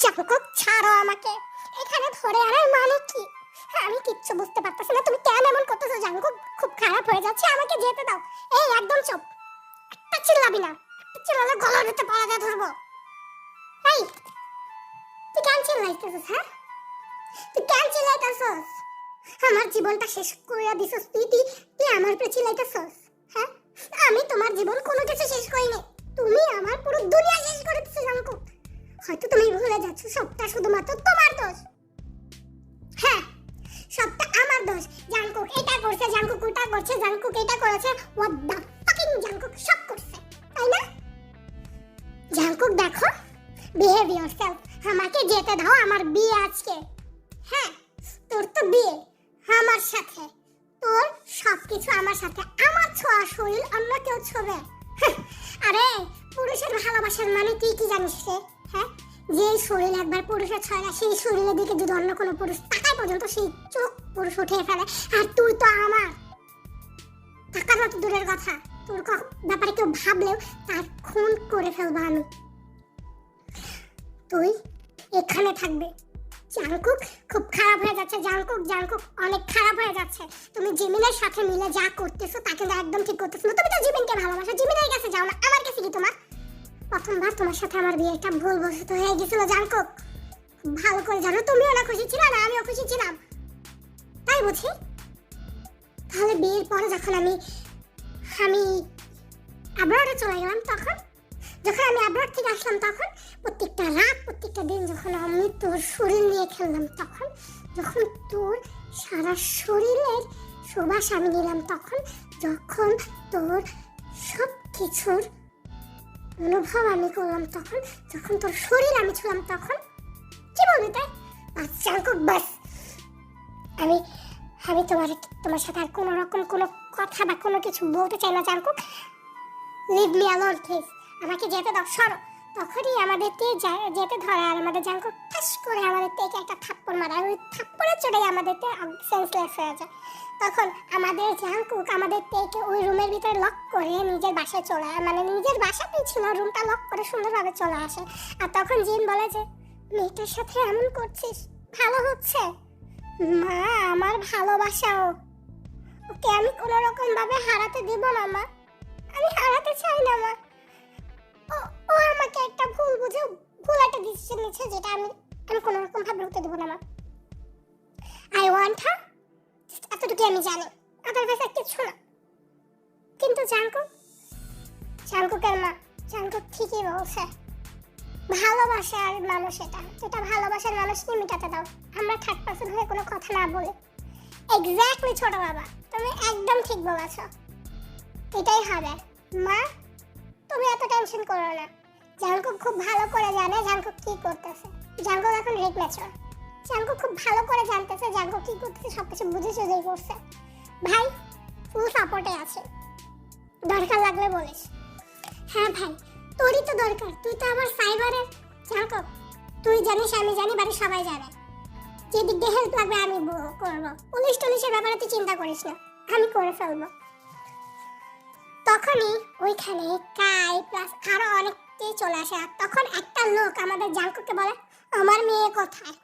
Jungkook ছাড়ো আমাকে, এখানে ধরে আনার মানে কি? আমি কিচ্ছু বুঝতে পারতেছি না, তুমি কেন এমন করতেছো? জাঙ্কুক খুব খারাপ হয়ে যাচ্ছে, আমাকে যেতে দাও। এই একদম চুপ, একটা চিল্লাবি না, একটা চিল্লালে গলার ভিতরে পড়া ধরবো। এই তুই কেন চিল্লাইতেছিস? হ্যাঁ তুই কেন চিল্লাইতেছিস? আমার জীবনটা শেষ করে দিছিস তুই, তুই আমার উপরে চিল্লাইতেছিস? হ্যাঁ আমি তোমার জীবন কোনো কিছু শেষ করিনি, তুমি আমার পুরো দুনিয়া শেষ করে দিছো জাঙ্কুক। হয়তো তুমি ভুলে যাচ্ছ সবটা শুধুমাত্র তোমার দোষ। হ্যাঁ সবটা আমার দোষ। জাঙ্কুক এটা করছে, জাঙ্কুক ওটা করছে, জাঙ্কুক এটা করেছে, হোয়াট দ্য ফাকিং জাঙ্কুক সব করছে, তাই না? জাঙ্কুক দেখো, বিহেভ ইয়োরসেলফ, আমাকে যেতে দাও, আমার বিয়ে আজকে। হ্যাঁ তোর তো বিয়ে আমার সাথে, তোর সবকিছু আমার সাথে, আমার ছোঁয়া শরীর অন্য কেউ ছোবে? আরে পুরুষের ভালোবাসার মানে তুই কি জানিস রে? হ্যাঁ যে শরীর একবার পুরুষের ছয় না, সেই শরীরের দিকে যদি অন্য কোনো পুরুষ তাকায় পর্যন্ত সেই চোখ পুরুষ উঠিয়ে ফেলে। আর তুই তো আমার তাকানো তো দূরের কথা, তোর ব্যাপারে কেউ ভাবলেও তার খুন করে ফেলবো আমি। তুই এখানে থাকবে। জাঙ্কুক খুব খারাপ হয়ে যাচ্ছে, জাঙ্কুক জাঙ্কুক অনেক খারাপ হয়ে যাচ্ছে। তুমি জিমিনের সাথে মিলে যা করতেছো তা কিন্তু একদম ঠিক করতেছো না। তুমি তো জিমিনকে ভালোবাসো, জিমিনের কাছে যাও না, আমার কাছে কি তোমার? প্রথমবার তোমার সাথে আমার বিয়েটা ভুলবশত হয়ে গেছিল জাঙ্কুক, ভালো করে জানো। তুমিও না খুশি ছিলে না, আমিও খুশি ছিলাম, তাই বুঝি। তাহলে বিয়ের পরে যখন আমি আব্রডে চলে গেলাম, তখন যখন আমি আব্রড থেকে আসলাম, তখন প্রত্যেকটা রাত প্রত্যেকটা দিন যখন আমি তোর শরীর নিয়ে খেললাম, তখন যখন তোর সারা শরীরের সুবাস আমি নিলাম, তখন যখন তোর সব কিছুর অনুভব আমি করলাম, তখন যখন তোর শরীর আমি ছুলাম, তখন কি বলবি তাই? জাঙ্কুক বাস, আমি তোমার সাথে আর কোনো রকম কোনো কথা বা কোনো কিছু বলতে চাই না Jungkook. Leave me alone please, আমাকে যেতে দাও, সরো। তখনই আমাদেরকে যেতে ধরে, আর আমাদের জাঙ্কুক ঠাস করে আমাদের থেকে একটা থাপ্পড় মারে, আর ওই থাপ্পড়ের চোটেই আমাদেরকে সেন্সলেস হয়ে যায়। তখন আমাদের জাঙ্কুক আমাদের থেকে ওই রুমের ভিতরে লক করে নিজের বাসায় চলে আসে, মানে নিজের বাসাতেই ছিল, রুমটা লক করে সুন্দরভাবে চলে আসে। আর তখন জিন বলে যে মেয়েটার সাথে এমন করছিস, ভালো হচ্ছে? মা আমার ভালোবাসাও, ওকে আমি কোনো রকম ভাবে হারাতে দেব না মা, আমি হারাতে চাই না মা। ও আমাকে একটা ভুল বুঝে ভুল একটা ডিসিশন নিচ্ছে, যেটা আমি কোনো রকম ভাবে হতে দেব না মা। আই ওয়ান্ট হার, এতটুকু আমি জানি, আদারওয়াইজ আর কিছু না। কিন্তু জাঙ্কুকের মা, জাঙ্কুক ঠিকই বলছে, ভালোবাসার মানুষ যেটা ভালোবাসার মানুষকে মেটাতে দাও, আমরা থার্ড পারসন হয়ে কোনো কথা না বলে। এক্স্যাক্টলি ছোট বাবা, তুমি একদম ঠিক বলেছ, এটাই হবে। মা তুমি এত টেনশন করো না, জাঙ্কুক খুব ভালো করে জানে জাঙ্কুক কি করতেছে। জাঙ্কুক এখন রেড ম্যাচুর, জাঙ্কুক খুব ভালো করে জানতেছে জাঙ্কুক কি করতেছে, সবকিছু বুঝে সুঝেই করছে। ভাই ফুল সাপোর্টে আছে, দরকার লাগলে বলিস। হ্যাঁ ভাই তোরই তো দরকার, তুই তো আমার সাইবারের জাঙ্কুক, তুই জানিস আমি জানি, বাড়ির সবাই জানে। যেদিক দিয়ে হেল্প লাগবে আমি করবো, পুলিশ টুলিশের ব্যাপারে তুই চিন্তা করিস না, আমি করে ফেলবো। তখনই ওইখানে কাই প্লাস আরো অনেকেই চলে আসে। আর তখন একটা লোক আমাদের জাঙ্কুককে বলে, আমার মেয়ে কোথায়?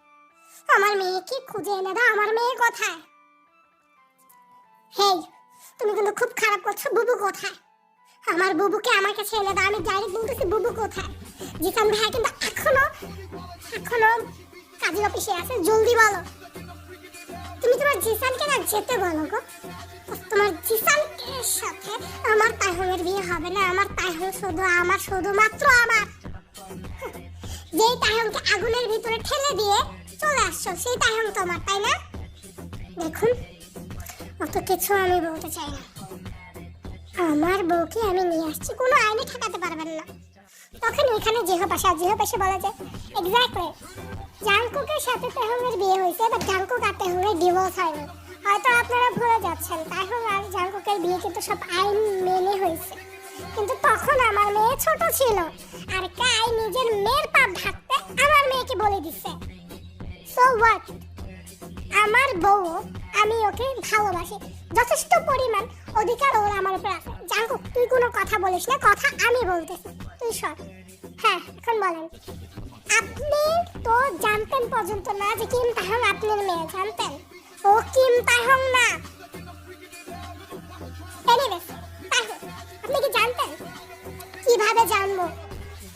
আমার মেয়েকে খুঁজে এনে দাও, আমার মেয়ে কোথায়? হেই তুমি কিন্তু খুব খারাপ করছো, বুবু কোথায়? আমার বুবুকে আমার কাছে এনে দাও, আমি ডাইরেক্ট বলতেছি বুবু কোথায়? জিসান ভাই কিন্তু এখনো কাজের অফিসে আছে, জলদি বলো। তুমি তোমার জিসানকে না যেতে বলো গো, তোমার জিসানের সাথে আমার তাইহংয়ের বিয়ে হবে না। আমার তাইহং শুধুমাত্র আমার, যেই তাইহংকে আগুনের ভিতরে ঠেলে দিয়ে চলে আসছো, সেই তাইহং তোমার, তাই না? দেখুন অত কিছু আমি বলতে চাই না, আমার বউকে আমি নিয়ে আসছি, কোনো আইনে ঠেকাতে পারবেন না। তখন ওইখানে জিহপাশা বলে যে এক্স্যাক্টলি জাঙ্কুকের সাথে তাইহংয়ের বিয়ে হয়েছে, বাট জাঙ্কুক আর তাইহংয়ের ডিভোর্স হয়নি। হয়তো আপনারা ভুলে যাচ্ছেন, তাইহং আর জাঙ্কুকের বিয়ে কিন্তু সব আইন মেনে হয়েছে, কিন্তু তখন আমার মেয়ে ছোট ছিল, আর কাই নিজের মেয়ের পাপ ঢাকতে আমার মেয়েকে বলে দিচ্ছে। সো হোয়াট, আমার বউ, আমি ওকে ভালোবাসি, যথেষ্ট পরিমাণ অধিকার ওর আমার উপর আছে। জাঙ্কুক তুই কোনো কথা বলিস না, কথা আমি বলতেছি, তুই সর। হ্যাঁ এখন বলেন, আপনি তো জানতেন পর্যন্ত না যে কিম তাহং আপনার মেয়ে, জানতেন? ও কিম তাহং না। এনিওয়েজ, তাহলে আপনি কি জানতেন? কিভাবে জানবো?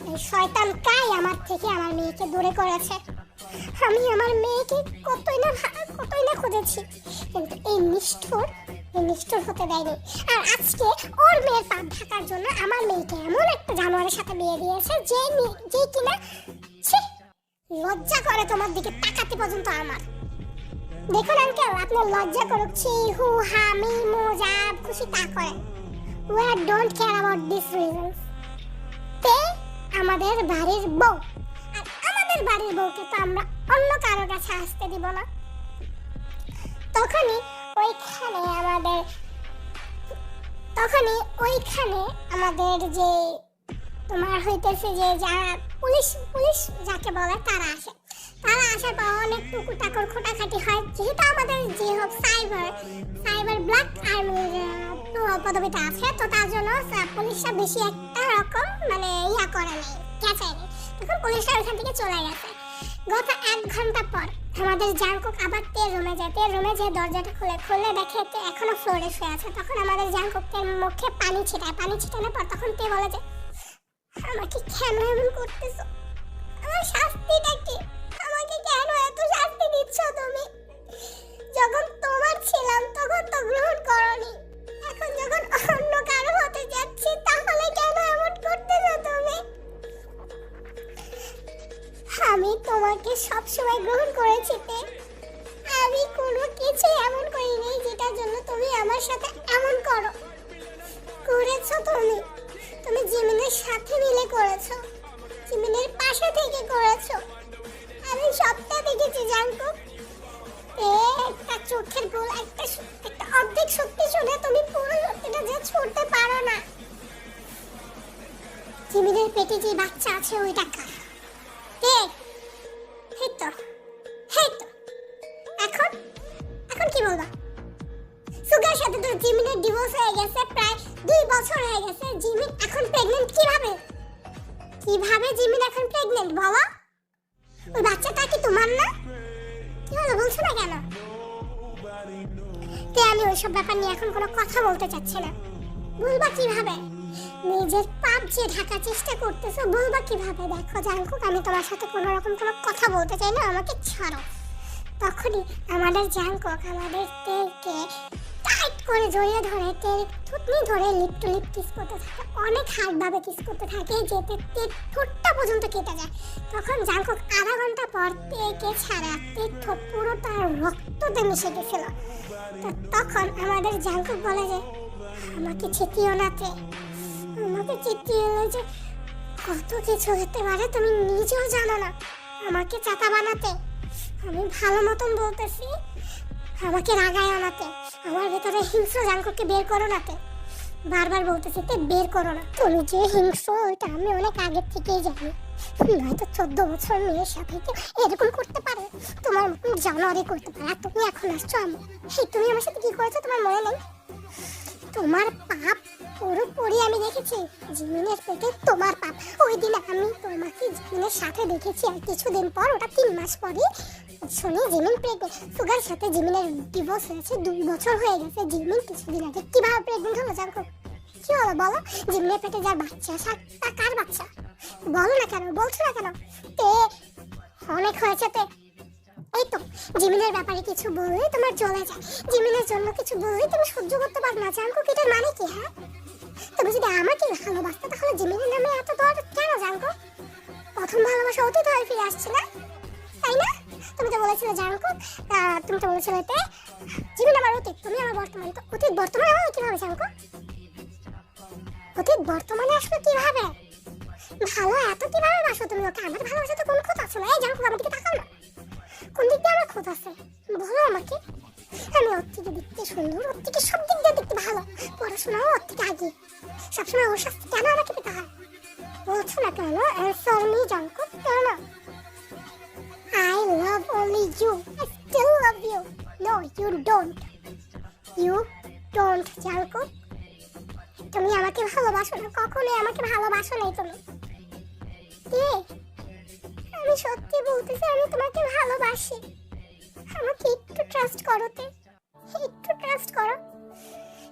এই শয়তান কাই আমার থেকে আমার মেয়েকে দূরে করেছে। আমি আমার মেয়েকে কতই না খুঁজেছি, কিন্তু এই নিষ্ঠুর হতে দেয়নি। আর আজকে ওর মেয়ের পাপ ঢাকার জন্য আমার মেয়েকে এমন একটা জানোয়ারের সাথে বিয়ে দিয়েছে যে কিনা ছি, লজ্জা করে তোমার দিকে তাকাতে পর্যন্ত আমার। দেখুন আঙ্কেল, আপনার লজ্জা করুক, ছি হু হা মি মো যা খুশি তা করেন। We don't care about these reasons. তে আমাদের বাড়ির বউ, আর আমাদের বাড়ির বউকে তো আমরা অন্য কারো কাছে আসতে দিব না। তখনই ওইখানে আমাদের যে তোমার হইতেছে যে যারা পুলিশ যাকে বলে তারা আসার পর অনেক টুকু টাকর খোটাখাটি হয়, যেহেতু আমাদের যে হোক সাইবার ব্ল্যাক আর্মির পদবিটা আছে, তো তার জন্য পুলিশরা বেশি একটা রকম মানে করে নেই, ক্যাচাই নেই। তখন পুলিশরা ওইখান থেকে চলে গেছে। গত 1 ঘন্টা পর আমাদের জাংকুক আবার রুমে যে দরজাটা খুলে দেখে এখনো ফ্লোরে শুয়ে আছে। তখন আমাদের জাংকুকের মুখে পানি ছিটানোর পর তখন তে বলে যে, আমাকে কেন এমন করতেছো? আমার শাস্তিটা কি? আমাকে কেন এত শাস্তি দিচ্ছ তুমি? যখন তোমার ছিলাম তখন তো গ্রহণ করনি, এখন যখন অন্য কারো হতে যাচ্ছি তাহলে কেন এমন করতেছো তুমি? আমি তোমাকে সবসময় গ্রহণ করেছি, আমি কোনো কিছু এমন করিনি যেটার জন্য তুমি আমার সাথে এমন করেছো। তুমি জিমিনের সাথে মিলে করেছো, জিমিনের পাশে থেকে করেছো। আমি সবটা দেখেছি জাংকুক। একটা চোখের ভুল, একটা অর্ধেক সত্যি শুনে তুমি পুরো সত্যিটা যে ছুটতে পারো না। জিমিনের পেটে যে বাচ্চা আছে ওইটা কার? এখন কি বলবা? সুগার সাথে তো জিমিনের ডিভোর্স হয়ে গেছে, প্রায় 2 বছর হয়ে গেছে। জিমিন এখন প্রেগন্যান্ট কিভাবে জিমিন এখন প্রেগন্যান্ট বলো? ওই বাচ্চাটা কি তোমার না? কি হলো বলছো না কেন? আমি ওইসব ব্যাপার নিয়ে এখন কোনো কথা বলতে চাচ্ছি না। বলবা কিভাবে? নিজের পাপ যে ঢাকার চেষ্টা করতেছো, বলবা কিভাবে? দেখো জাংকুক, আমি তোমার সাথে কোনো রকম কোনো কথা বলতে চাই না, আমাকে ছাড়ো। তখনই আমাদের জাংকুক আমাদের তেলকে টাইট করে জড়িয়ে ধরে থুতনি ধরে লিপ টু লিপ কিস করতে থাকে, অনেক হার্ডভাবে কিস করতে থাকে, যেতে ঠোঁটটা পর্যন্ত কেটে যায়। তখন জাংকুক আধা ঘন্টা পর তেকে ছাড়া ঠোঁট পুরো তার রক্ততে মিশে গেছিল। তখন আমাদের জাংকুক বলে যে, আমাকে চিতিও না আমাকে চিতিয়ে যে কত কিছু হতে পারে তুমি নিজেও জানো না। আমাকে চাতা বানাতে, আমি ভালো মতন বলতেছি, আমাকে রাগায় আনাতে, আমার ভেতরে হিংস্র জাংকুককে বের করো নাতে, বারবার বলতেছি বের করো না। তুমি যে হিংস্র ওইটা আমি অনেক আগের থেকেই জানি, নয়তো 14 বছর মেয়ের সাথে এরকম করতে পারে, তোমার জানোয়ারি করতে পারে। আর তুমি এখন আসছো তুমি আমার সাথে কি করেছো তোমার মনে নেই? তোমার পাপ পুরোপুরি আমি দেখেছি, জিমিনের পেটে তোমার পাপ। ওই দিন আমি তোমাকে জিমিনের সাথে দেখেছি, আর কিছুদিন পর ওটা 3 মাস পরে শুনি জিমিন প্রেগনেন্ট। সুগার সাথে জিমিনের ডিভোর্স হয়েছে, 2 বছর হয়ে গেছে। জিমিন কিছুদিন আগে কিভাবে প্রেগনেন্ট হলো জানো? কি হলো বলো? জিমিনের পেটে যার বাচ্চা, তা কার বাচ্চা? বলো না কেন, বলছো না কেন? অনেক হয়েছে এই তো জিমিনের ব্যাপারে কিছু বললেই তোমার জ্বলে যায়, জিমিনের জন্য কিছু বললেই তুমি সহ্য করতে পারো না। জাংকুক, এটার মানে কি? হ্যাঁ, তুমি যদি আমাকে ভালোবাসতে তাহলে জিমিনের নামে এত দর কেন জাংকুক? প্রথম ভালোবাসা অতীত হয়ে ফিরে আসছে না, তাই না? তুমি তো বলেছিলে জাংকুক, তুমি তো বলেছিলে জিমিন আমার অতীত, তুমি আমার বর্তমান। তো অতীত বর্তমানে হলো কিভাবে জাংকুক? অতীত বর্তমানে আসলো কিভাবে? ভালো এত কিভাবে বাসো তুমি ওকে? আমার ভালোবাসাতে কোনো খোঁজ আছে না? এই জাংকুক, আমার দিকে তাকাও না, কোন দিক দিয়ে আমার খোঁজ আছে বলো আমাকে? আমি ওর থেকে দেখতে সুন্দর, ওর থেকে সব দিক দিয়ে দেখতে ভালো, পড়াশোনাও ওর থেকে আগে, সবসময় ওর শাস্তি কেন আমাকে পেতে হয় বলছো না কেন? অ্যান্সার মি জাংকুক, কেন? I love only you, I still love you. No, you don't Jungkook. তুমি আমাকে ভালোবাসো না, কখনোই আমাকে ভালোবাসো নাই তুমি। আমি সত্যি বলতেছি, আমি তোমাকে ভালোবাসি। আমাকে একটু ট্রাস্ট করো, একটু ট্রাস্ট করো।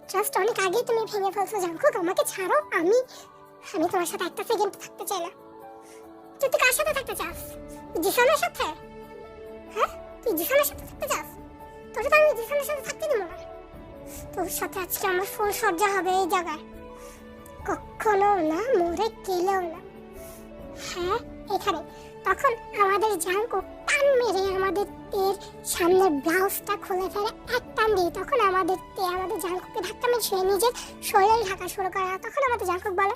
ট্রাস্ট অনেক আগেই তুমি ভেঙে ফেলছো জাঙ্কুক, আমাকে ছাড়ো। আমি তোমার সাথে একটা সেকেন্ড থাকতে চাই না। তুই কার সাথে থাকতে চাস? জিসানের সাথে? হ্যাঁ, তুই জিসানের সাথে থাকতে চাস? তোর তো আমি জিসানের সাথে থাকতে দেবো না। তোর সাথে আজকে আমার ফুল সজ্জা হবে এই জায়গায়, কখনো না, মরে গেলেও না। হ্যাঁ, এখানে। তখন আমাদের জাঙ্কুক টান মেরে আমাদের তের সামনের ব্লাউজটা খুলে ফেলে এক টান দিয়ে। তখন আমাদের জাঙ্কুককে ধাক্কা মেরে নিজের শরীরে ঢাকা শুরু করে। তখন আমাদের জাঙ্কুক বলে,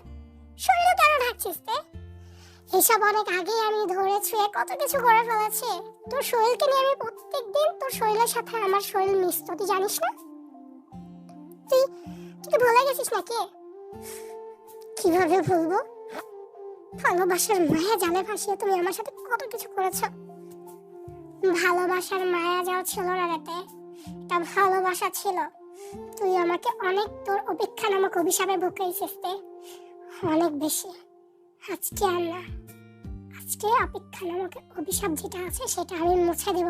শরীরে কেন ঢাকছিস তে? এইসব অনেক আগেই আমি ধরে ছুঁয়ে কত কিছু করে ফেলেছি। তোর শরীরকে নিয়ে আমি প্রত্যেক দিন তোর শরীরের সাথে আমার শরীর মিশতো, তুই জানিস না? তুই কি ভুলে গেছিস নাকি? কিভাবে ভুলবো? ভালোবাসার মায়া জালে ভাসিয়ে তুমি আমার সাথে কত কিছু করেছো। ভালোবাসার মায়া যাও ছিল না রেতে, এটা ভালোবাসা ছিল। তুই আমাকে অনেক তোর অপেক্ষা নামক অভিশাপে ভুগিয়েছিস, অনেক বেশি। আজকে আর না, আজকে অপেক্ষা নামক অভিশাপ যেটা আছে সেটা আমি মুছে দিব।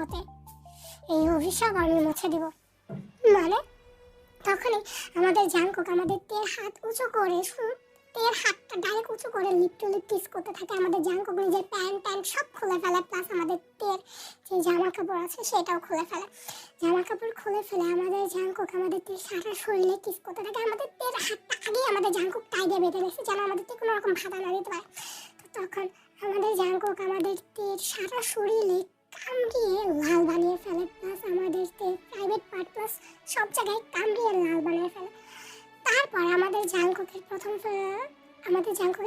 এই অভিশাপ আমি মুছে দিব। মানে তখনই আমাদের জাঙ্কুক আমাদের তের হাত উঁচু করে, তের হাতটা ডাইরেক্ট উঁচু করে লিপ টু লিপ কিস করতে থাকে। আমাদের জাঙ্কুক নিজের প্যান্ট সব খুলে ফেলে, প্লাস আমাদের তের যে জামা কাপড় আছে সেটাও খুলে ফেলে। জামা কাপড় খুলে ফেলে আমাদের জাঙ্কুক আমাদের তের সারা শরীরে কিস করতে থাকে। আমাদের তের হাতটা আগেই আমাদের জাঙ্কুক টাইডে বেঁধে রেখেছে যেন আমাদের তে কোনো রকম বাধা না দিতে পারে। তো তখন আমাদের জাঙ্কুক আমাদের তের সারা শরীরে কামড়িয়ে লাল বানিয়ে ফেলে, প্লাস আমাদের তের প্রাইভেট পার্ট প্লাস সব জায়গায় কামড়িয়ে লাল বানিয়ে ফেলে। তারপর আমাদের জাঙ্কুকের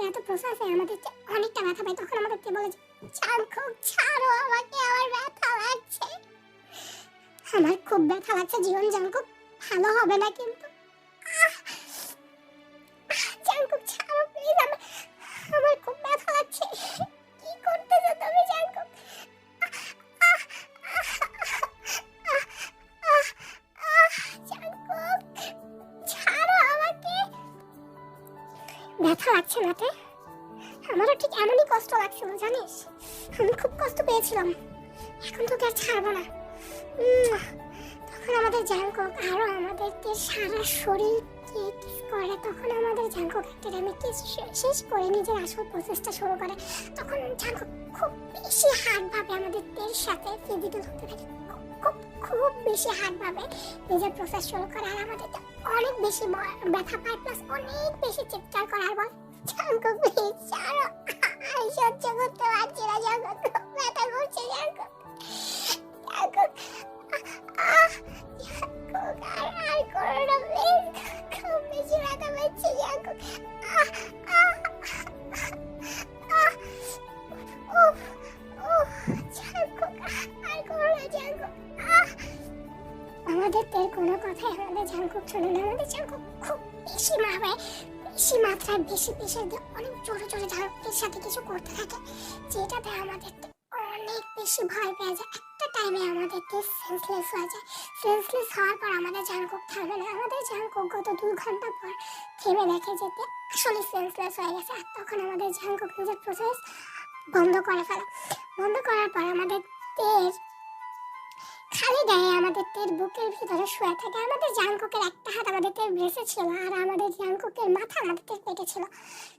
এত প্রসেসে আমাদের অনেকটা ব্যথা পায়। তখন আমাদেরকে বলে, জাঙ্কুক ছাড়ো আমাকে, আমার ব্যথা লাগছে। আমার খুব ব্যথা লাগছে জীবন, জাঙ্কুক ভালো হবে না কিন্তু। জাঙ্কুক ছাড়ো প্লিজ, আমার খুব ব্যথা লাগছে। কি করতেছো তুমি জাঙ্কুক? জাঙ্কুক ছাড়ো আমাকে। ব্যথা লাগছে না তে? আমারও ঠিক এমনই কষ্ট লাগছিল জানিস, আমি খুব কষ্ট পেয়েছিলাম। এখন তোকে আর ছাড়বো না। তখন আমাদের জাঙ্কুক আরো আমাদের সারা শরীরকে কিস করে। তখন আমাদের জাঙ্কুক একটা টাইমে কিস শেষ করে নিজের আসল প্রসেসটা শুরু করে। তখন জাঙ্কুক খুব বেশি হার্ড ভাবে আমাদের সাথে ফিজিক্যাল হতে থাকে, খুব বেশি হার্ড ভাবে নিজের প্রসেস শুরু করে। আর আমাদের অনেক বেশি ব্যথা পায়, প্লাস অনেক বেশি চিৎকার করে আর বল, জাঙ্কুক প্লিজ ছাড়ো, আমি সহ্য করতে পারছি না জাঙ্কুক, ব্যথা করছে জাঙ্কুক, জাঙ্কুক আর করো না প্লিজ, খুব বেশি ব্যথা পাচ্ছি জাঙ্কুক। আমাদের তের কোনো কথাই আমাদের জাঙ্কুক শোনে না। আমাদের জাঙ্কুক খুব বেশি মাত্রায় বেশি প্রেশার দিয়ে অনেক জোরে জাঙ্কুকের সাথে কিছু করতে থাকে, যেটাতে আমাদের অনেক বেশি ভয় পেয়ে যায়। একটা টাইমে আমাদের সেন্সলেস হয়ে যায়। সেন্সলেস হওয়ার পর আমাদের জাঙ্কুক থামে না। আমাদের জাঙ্কুক গত 2 ঘন্টা পর থেমে দেখে যেতে আসলে সেন্সলেস হয়ে গেছে। আর তখন আমাদের জাঙ্কুক নিজের প্রসেস বন্ধ করে ফেলে। বন্ধ করার পর আমাদের তের খালি গায়ে আমাদের তের বুকের ভিতরে শুয়ে থাকে। আমাদের জাঙ্কুকের একটা হাত আমাদের তের ব্রেসে ছিল, আর আমাদের জাঙ্কুকের মাথা আমাদের তের পেটে ছিল।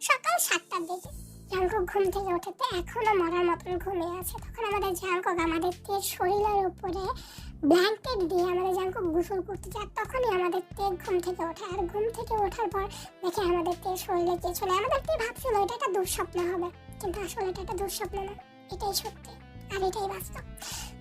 সকাল 7টার দিকে জাঙ্কুক ঘুম থেকে ওঠে, এখনো মরার মতন ঘুমিয়ে আছে। তখন আমাদের জাঙ্কুক আমাদের তের শরীরের উপরে ব্ল্যাঙ্কেট দিয়ে আমাদের জাঙ্কুক গোসল করতে যায়। তখনই আমাদের তের ঘুম থেকে ওঠে, আর ঘুম থেকে ওঠার পর দেখে আমাদের তের শরীরে কিছু নেই। আমাদের তে ভাবছিল এটা একটা দুঃস্বপ্ন হবে, কিন্তু আসলে এটা একটা দুঃস্বপ্ন না, এটাই সত্যি আর এটাই বাস্তব।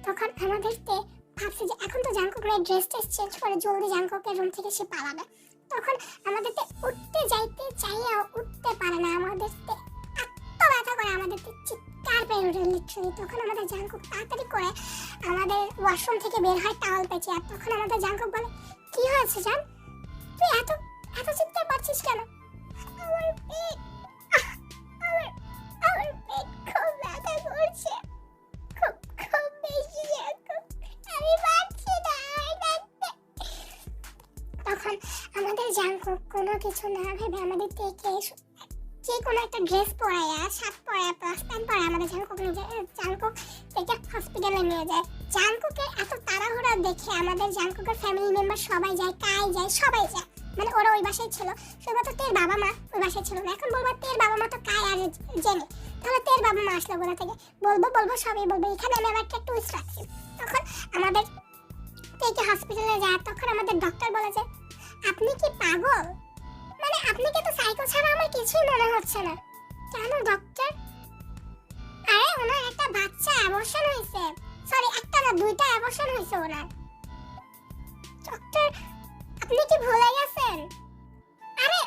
তখন আমাদের তে ভাবছে যে এখন তো জাঙ্কুক ড্রেস চেঞ্জ করে জলদি জাঙ্কুকের রুম থেকে সে পালাবে। তখন আমাদের তে উঠতে যাইতে চাইও উঠতে পারে না। আমাদের তে এত ব্যথা করে, আমাদের তে চিৎকার পেয়ে ওঠে লিটারালি। তখন আমাদের জাঙ্কুক তাড়াতাড়ি করে আমাদের ওয়াশরুম থেকে বের হয় টাওয়াল পেঁচে। আর তখন আমাদের জাঙ্কুক বলে, কি হয়েছে জান, তুই এত এত চিৎকার পাচ্ছিস কেন? আমার পেট, আমার পেট খুব ব্যথা করছে, খুব বেশি জাঙ্কুক, আমি পারছি না আর ডাকতে। তখন আমাদের জাঙ্কুক কোনো কিছু না ভেবে আমাদের থেকে যে কোনো একটা ড্রেস পরাইয়া, শার্ট পরাইয়া, প্লাস প্যান্ট পরাইয়া আমাদের জাংকুক থেকে হসপিটালে নিয়ে যায়। জাংকুকের এত তাড়াহুড়া দেখে আমাদের জাংকুকের ফ্যামিলি মেম্বার সবাই যায়, কাই যায়, সবাই যায়। মানে ওরা ওই বাসায় ছিল, শুধুমাত্র তের বাবা মা ওই বাসায় ছিল না। এখন বলবো তের বাবা মা তো কাই আর জেনে, তাহলে তের বাবা মা আসলো কোথা থেকে? বলবো সবই বলবো। এখানে আমি আবার একটা টুইস্ট রাখছি। তখন আমাদের থেকে হসপিটালে যায়, তখন আমাদের ডক্টর বলে যে আপনি কি পাগল? মানে আপনাকে তো সাইকো ছাড়া আমার কিছুই মনে হচ্ছে না। কেন ডক্টর? আরে ওনার একটা বাচ্চা অ্যাবর্শন হয়েছে, সরি একটা না দুইটা অ্যাবর্শন হয়েছে ওনার। ডক্টর আপনি কি ভুলে গেছেন? আরে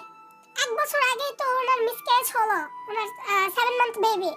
1 বছর আগেই তো ওনার মিসক্যারেজ হলো, ওনার 7 মান্থ বেবি।